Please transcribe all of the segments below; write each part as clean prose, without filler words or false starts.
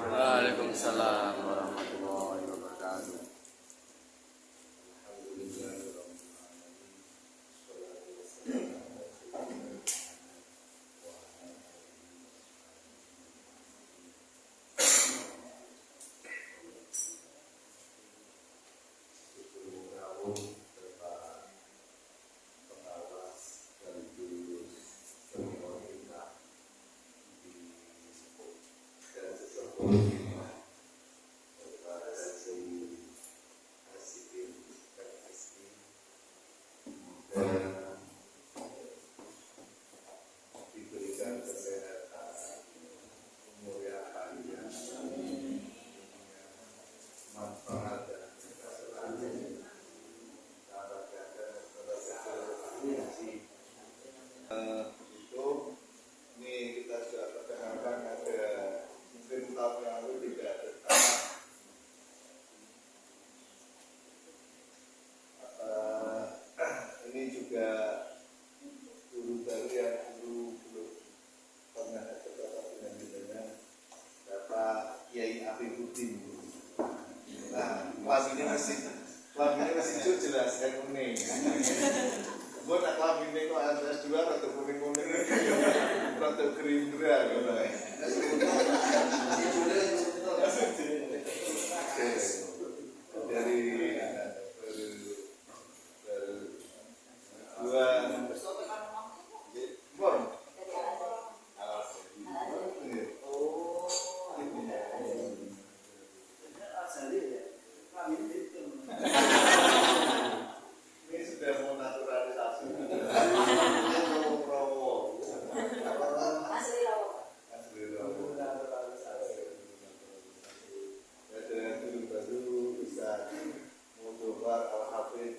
Waalaikumsalam warahmatullahi wabarakatuh. Diberikan kesehatan, umur yang panjang, manfaat dan keberhasilan. Itu ini kita sudah perkenalkan ada mungkin tahun yang lalu tidak ada ini juga guru baru yang dulu belum pernah bertatap dengan Bapak Kiai Afifuddin. Nah, kelas ini masih jelas kan kuning. Gue nak kelas ini kok S2 rada kuning-kuning, rada gerindra gitu. Dari ini sudah mau naturalisasi. Asli Rawo. Ada guru baru bisa Mudovar Al-Hafid.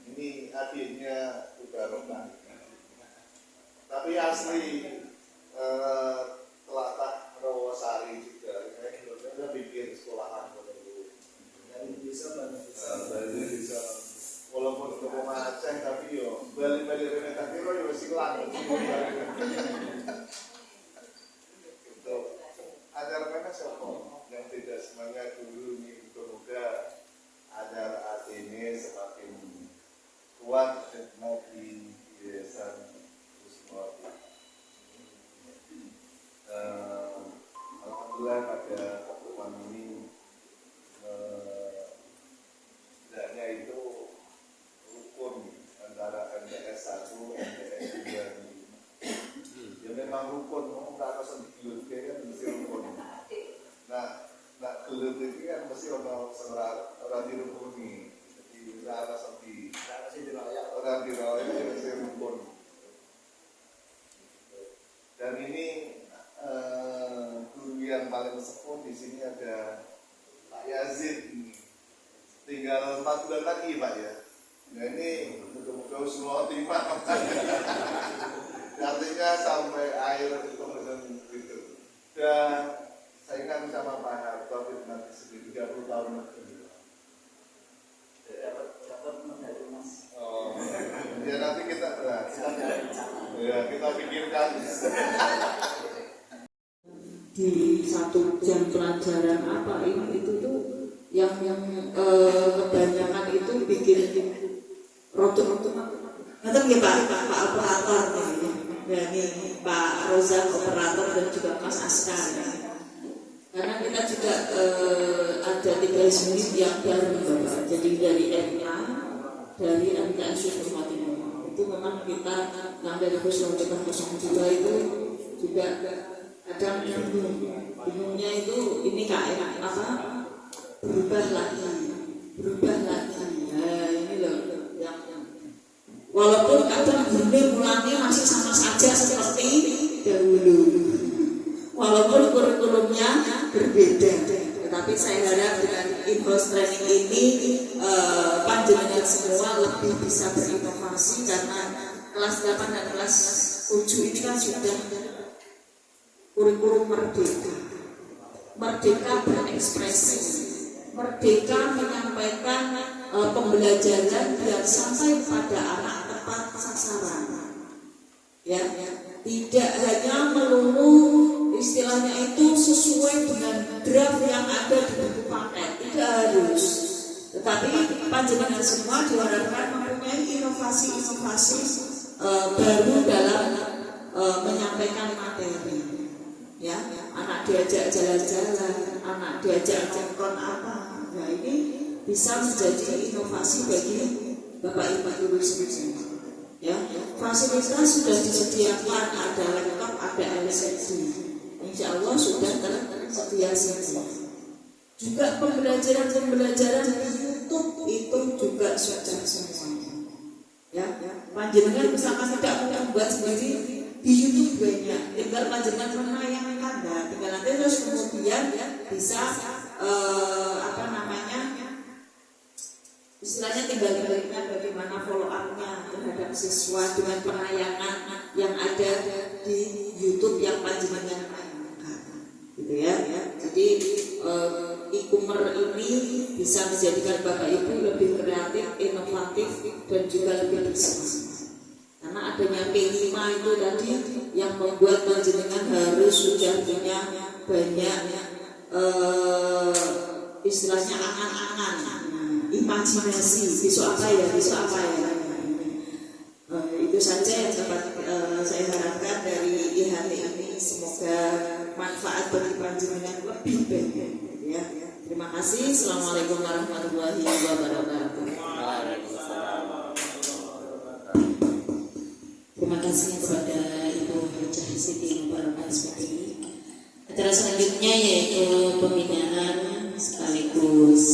Ini adiknya udah Rokan. Tapi asli Telatah Rawasari juga. Kita bikin sekolahan bisa walaupun ketemu Aceh tapi yo balik-balik Rene Takiro yo masih lang. Untuk ajar mana siapa yang tidak semuanya dulu ini moga ajar hati ini semakin kuat mau di Yayasan Kusmati. Alhamdulillah pada pertemuan ini hendaknya itu rukun antara MTS 1 MTS 2 ini. Ya memang rukun, nggak harus digelut kan mesti rukun. Nah gelut itu kan mesti orang dirukuni. Jadi nggak harus orang diroyak mesti rukun. Dan ini guru yang paling sepuh di sini ada Pak Yazid ini. Tinggal 4 bulan lagi Pak ya. Nah ini mudah-mudahan semua timah. Artinya sampai akhir itu gitu. Dan pikirkan. Di 1 jam pelajaran apa ini itu tuh yang kebanyakan itu bikin rotuk-rotuk. Nanti ya Pak operator dari Pak Rozak operator dan juga Mas Askar. Karena kita juga ada 3 unit yang baru Bapak. Jadi dari MA, dari MTS Sumatera itu memang kita yang dari Pusat 02 itu juga kadang bingungnya itu ini kayak apa berubah lagi nah ini loh yang walaupun kadang mulanya masih sama saja seperti dahulu walaupun kurikulumnya berbeda, tetapi saya harap dengan in-house training ini panjenengan semua lebih bisa berinovasi karena kelas 8 dan kelas 7 ini kan sudah kurikulum merdeka berekspresi, merdeka menyampaikan pembelajaran biar sampai pada anak tepat sasaran. Ya, tidak hanya melulu istilahnya itu sesuai dengan draft yang ada di buku paket, tidak harus. Tetapi panjenengan semua diharapkan mempunyai inovasi-inovasi baru dalam menyampaikan materi. Ya, anak diajak jalan-jalan, anak diajak nongkrong apa, nah ini bisa menjadi inovasi bagi Bapak Ibu guru semua. Ya, fasilitas sudah disediakan, ada laptop, ada LCD, insya Allah sudah tersedia semua. Juga pembelajaran di YouTube itu juga sudah semua. Ya, panjenengan misalkan tidak mau membuat sendiri di YouTube banyak, tinggal panjenengan menayangkan, tinggal nanti terus kemudian bisa istilahnya tinggal diberikan bagaimana follow up-nya terhadap siswa dengan penayangan yang ada di YouTube yang panjenengan tayangkan, gitu ya. Jadi e-commerce ini bisa menjadikan Bapak Ibu lebih kreatif, inovatif dan juga lebih bersama. Karena adanya P5 itu tadi yang membuat panjenengan harus sudah punya banyak istilahnya angan-angan, imajinasi, besok apa ya. Itu saja yang dapat saya harapkan dari IHT ini. Semoga manfaat bagi panjenengan lebih banyak. Ya. Terima kasih. Assalamualaikum warahmatullahi wabarakatuh. Terima kasih kepada Ibu Hajah Siti Mubarakah SPPI. Acara selanjutnya yaitu pembinaan sekaligus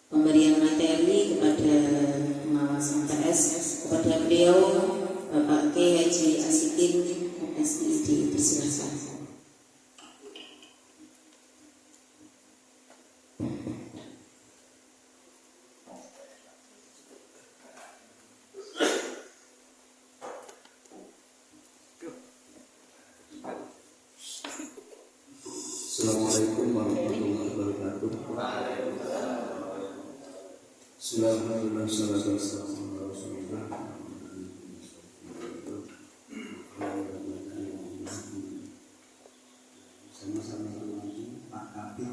pemberian materi kepada pengawas MTS kepada beliau Bapak K. Haji Asikin MSI. Dipersilakan. Assalamualaikum warahmatullahi wabarakatuh. Sama-sama Pak Kapit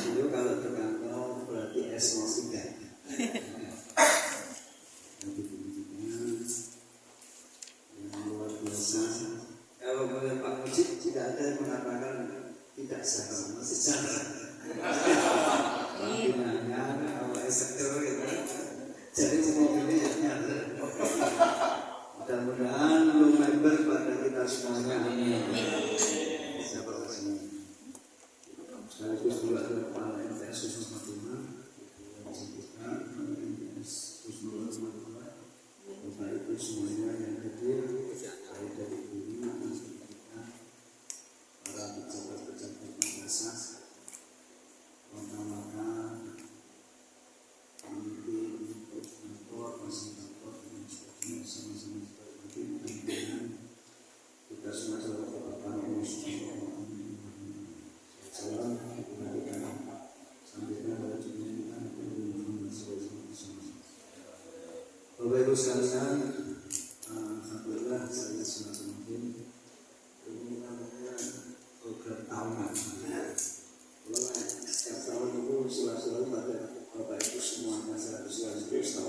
itu kalau tergantung berarti S03. Kalau boleh Pak Mujib tidak ada yang mengatakan tidak sama, masih sama. Pembinaannya awal sektor itu, jadi semua ini nyata. Mudah-mudahan belum member pada kita semuanya. Siapa sini? Sekaligus juga kepala MTS Sumatera, Bapak Ibu semuanya yang hadir, baik dari guru, para pejabat-pejabat madrasah, maka pemimpin, koordinator, fasilitator, dan sebagainya sama-sama kita semua selalu berbahagia. sekalian, alhamdulillah saya semakin mungkin ini namanya program tahunan. Setiap tahun itu selalu pada Bapak Ibu semuanya 100 tahun bisa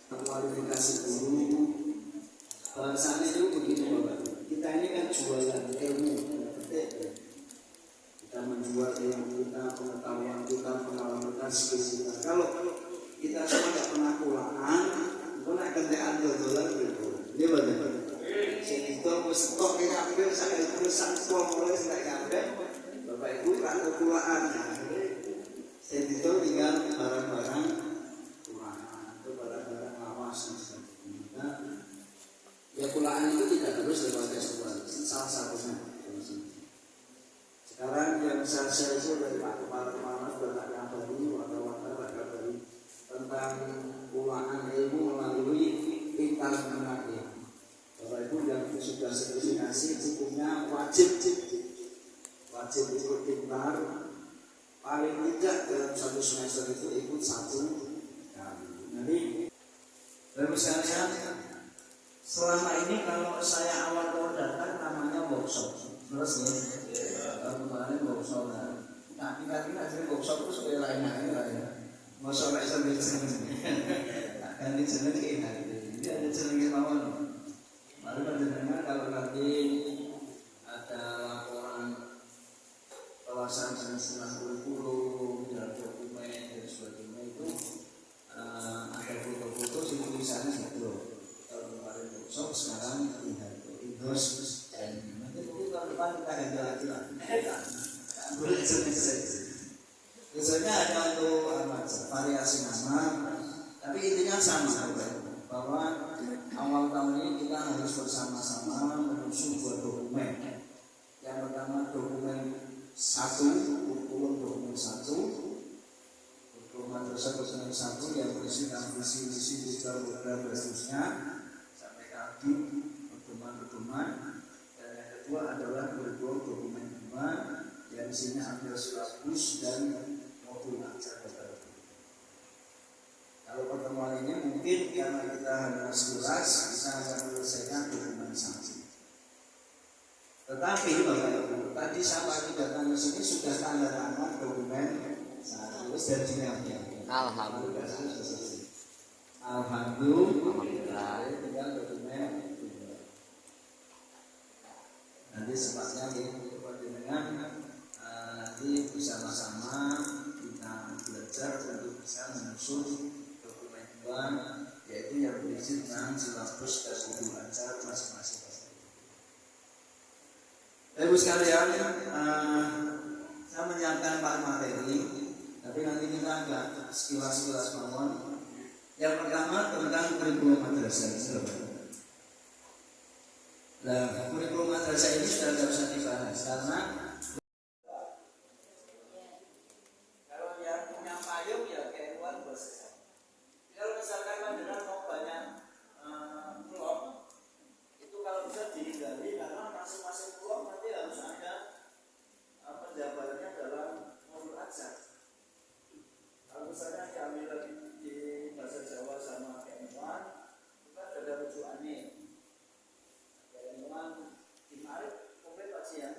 kualifikasi guru. Saat itu begini Bapak, kita ini kan jualan ilmu, kita menjual ilmu kita, pengetahuan kita, pengalaman kita, skill kita. Kalau kita semua tidak pernah pulaan, itu nak kentean dolar gitu. Ini benar. Jadi itu stok yang ambil saya tulisan stok mulai saya ambil. Bapak Ibu rata pulaan. Jadi itu tinggal barang-barang pulaan atau barang-barang lawas. Nah, ya pulaan itu tidak terus lewat restoran, salah satunya. Sekarang yang saya share itu dari Pak Kepala sudah tak kabari, wartawan tak kabari tentang pulaan ilmu melalui pintar mengaji. Bapak Ibu yang sudah sertifikasi hukumnya wajib ikut pintar, paling tidak dalam satu semester itu ikut 1 kali. Jadi, terus sekalian, selama ini kalau saya awal tahun datang namanya workshop, terus ya, kemarin workshop. Nah, kita jadi workshop itu supaya lain-lain lah ya. Mau sampai sambil seneng, ganti seneng kita. Jadi ada senengnya mawon. Mari panjenengan kalau nanti ada laporan pelaksanaan senang kurikulum, dan dokumen dan sebagainya itu ada foto-foto di tulisannya gitu. Kalau kemarin workshop sekarang lihat indos dan nanti mungkin tahun depan kita ganti lagi lah. Boleh selesai. Biasanya hanya untuk variasi nama, tapi intinya sama bahwa awal tahun ini kita harus bersama-sama menyusun 2 dokumen. Yang pertama dokumen 1, kurikulum dokumen 1, kurikulum madrasah dokumen 1 yang berisikan visi-visi digital program dan seterusnya sampai kaki pedoman-pedoman. Dan yang kedua adalah kurikulum dokumen 2 yang isinya ambil silabus dan modul ajar baru. Kalau pertemuan ini mungkin karena kita hanya 11 bisa menyelesaikan dokumen 1. Tetapi Bapak Ibu, tadi sampai datang ke sini sudah tanda tangan dokumen 1 dan dinyatakan. Alhamdulillah. Alhamdulillah. Tinggal dokumen. Nanti sepatnya kita dengan nanti bersama-sama kita belajar untuk bisa menyusun dokumen 2, yaitu yang berisi tentang silabus dan modul ajar masing-masing. Ibu sekalian, saya menyiapkan 4 materi, tapi nanti kita agak sekilas-sekilas mawon. Yang pertama tentang kurikulum madrasah ini. Nah, kurikulum madrasah ini sudah tidak usah dibahas karena kalau yang punya payung ya kayak luar biasa. Kalau misalkan panjenengan mau banyak blok, itu kalau bisa dihindari karena masing-masing blok nanti harus ada penjabarannya dalam modul ajar. Kalau misalnya diambil di bahasa Jawa sama keilmuan, kita sudah ada rujukannya. Keilmuan ditarik komplit kajian.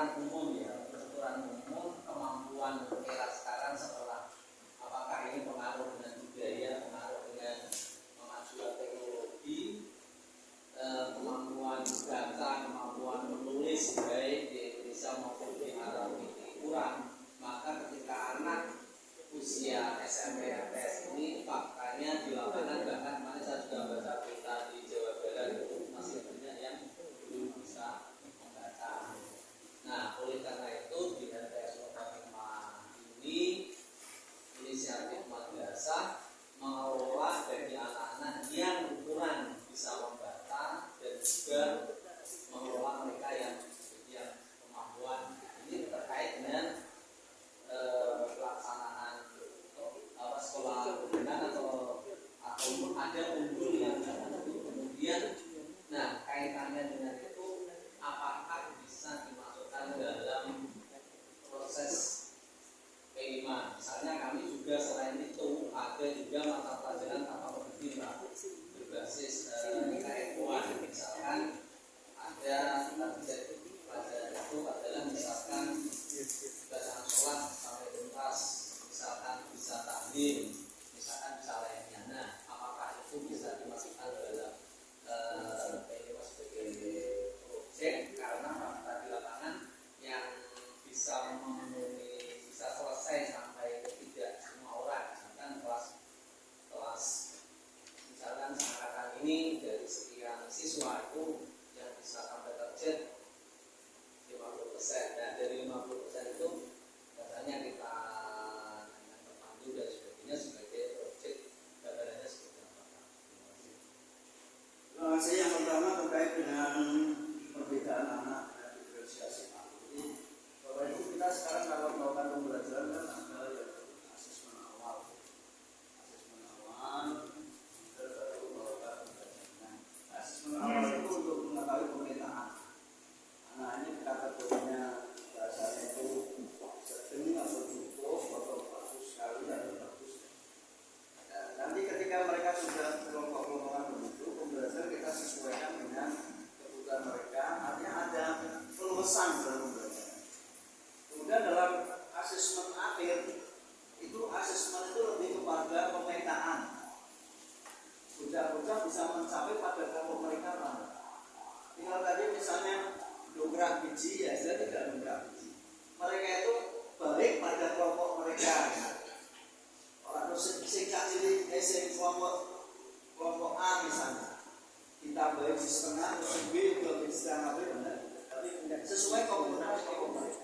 peraturan umum ya, peraturan umum kemampuan era sekarang setelah apakah ini pengaruh dengan budaya, pengaruh dengan kemajuan teknologi, kemampuan baca, kemampuan menulis baik di Indonesia maupun di Arab ini kurang, maka ketika anak usia SMP MTS ini faktanya di lapangan bahkan kemarin saya juga baca berita di Jawa Barat itu masih banyak yang belum bisa membaca. Nah, oleh karena itu di MTS Kota Bima ini inisiatif madrasah mengelola bagi anak-anak yang kurang bisa membaca dan juga mengelola mereka yang kemampuan ini terkait dengan pelaksanaan sekolah dengan atau ada unggul yang kemudian nah kaitannya dengan itu apakah bisa dimasukkan dalam proses P5. Misalnya kami juga selain itu ada juga mata pelajaran tata tertib berbasis keilmuan. Misalkan ada pelajaran itu adalah misalkan bacaan sholat sampai tuntas, misalkan bisa tahlil, misalkan bisa lainnya. Nah, apakah itu bisa dimasukkan dalam P5 sebagai projek karena fakta di lapangan yang bisa memenuhi, bisa selesai sampai tidak semua orang, misalkan kelas misalkan seangkatan ini dari sekian siswa itu yang bisa sampai target 50%. Nah, dari 50% itu biasanya kita dengan terpandu dan sebagainya sebagai projek gambarannya seperti apa? Terima kasih. Yang pertama terkait dengan perbedaan anak dan diferensiasi anak. Jadi Bapak Ibu, kita sekarang kalau melakukan pembelajaran kan ada yang asesmen awal, baru melakukan pembelajaran. Asesmen awal itu untuk mengetahui pemetaan. Anak ini kategorinya bahasanya itu sedang atau cukup atau bagus sekali atau bagus. Nanti ketika mereka sudah kelompok-kelompokan begitu, pembelajaran kita sesuaikan dengan kebutuhan mereka. Artinya ada peluasan dalam pembelajaran. Kemudian dalam asesmen akhir itu asesmen itu lebih kepada pemetaan. Bocah-bocah bisa mencapai pada kelompok mereka mana. Tinggal tadi misalnya dongkrak biji, ya saya tidak dongkrak biji. Mereka itu balik pada kelompok mereka. Orang singkat jadi kelompok A misalnya, kita balik di setengah, terus B juga di setengah B benar. Tapi sesuai komunitas kelompok mereka.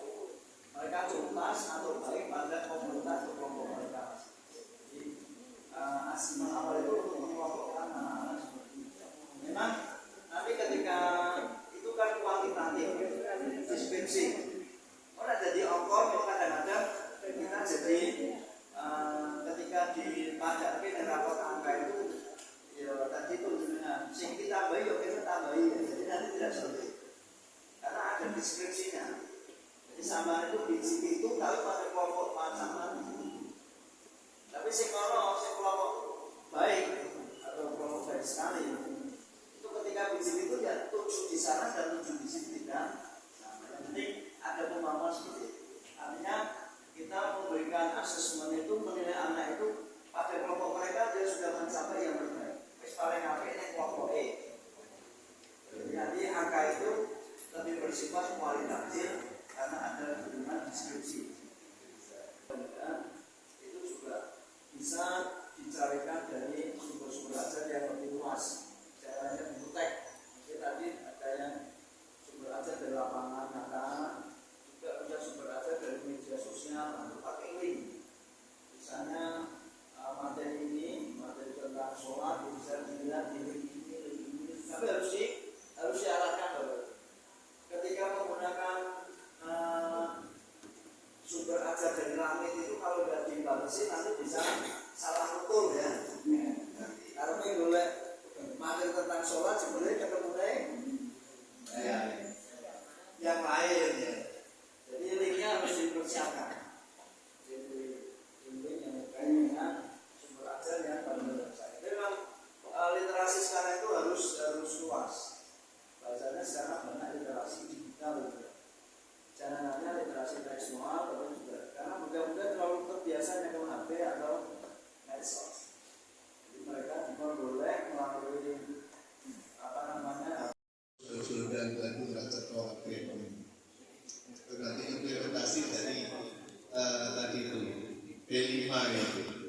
Mereka tuntas atau baik pada komunitas atau kelompok mereka. Jadi asesmen awal itu untuk mengelompokkan anak-anak seperti itu. Memang nanti ketika itu kan kuantitatif, deskripsi. Orang jadi ongkor, kadang-kadang kita jadi ketika dipajak ke rapor angka itu, ya tadi itu dengan sing kita tambahi, ya kita tambahi, jadi nanti tidak sulit. Karena ada deskripsinya. Jadi sama itu di sini itu kalau pada kelompok pasangan. Tapi kalau kelompok baik atau kelompok baik sekali, itu ketika biji itu ya 7 di sana dan 7 di sini tidak. Nah, yang penting ada pemahaman seperti itu. Artinya kita memberikan asesmen itu menilai anak itu pada kelompok mereka dia sudah mencapai yang terbaik. Wis paling apik ning kelompok E. Jadi nanti angka itu lebih bersifat kualitatif karena ada hubungan deskripsi. Dan itu juga bisa dicarikan dari sumber-sumber ajar yang lebih luas. Jangan hanya butek. Jadi tadi ada yang sumber ajar dari lapangan nyata, juga ada sumber ajar dari media sosial atau pakai link. Misalnya materi ini, materi tentang sholat bisa dilihat di link ini. Tapi harus diarahkan loh. Ketika menggunakan sumber ajar dari langit itu kalau tidak dibatasi nanti bisa salah ukur ya. Karena ini boleh materi tentang sholat sebenarnya ketemu yang lain ya. Jadi linknya harus dipersiapkan. Jadi link yang terkait dengan sumber ajar yang benar-benar saya. Jadi memang literasi sekarang itu harus luas. Bacanya sekarang banyak literasi digital. Jangan itu.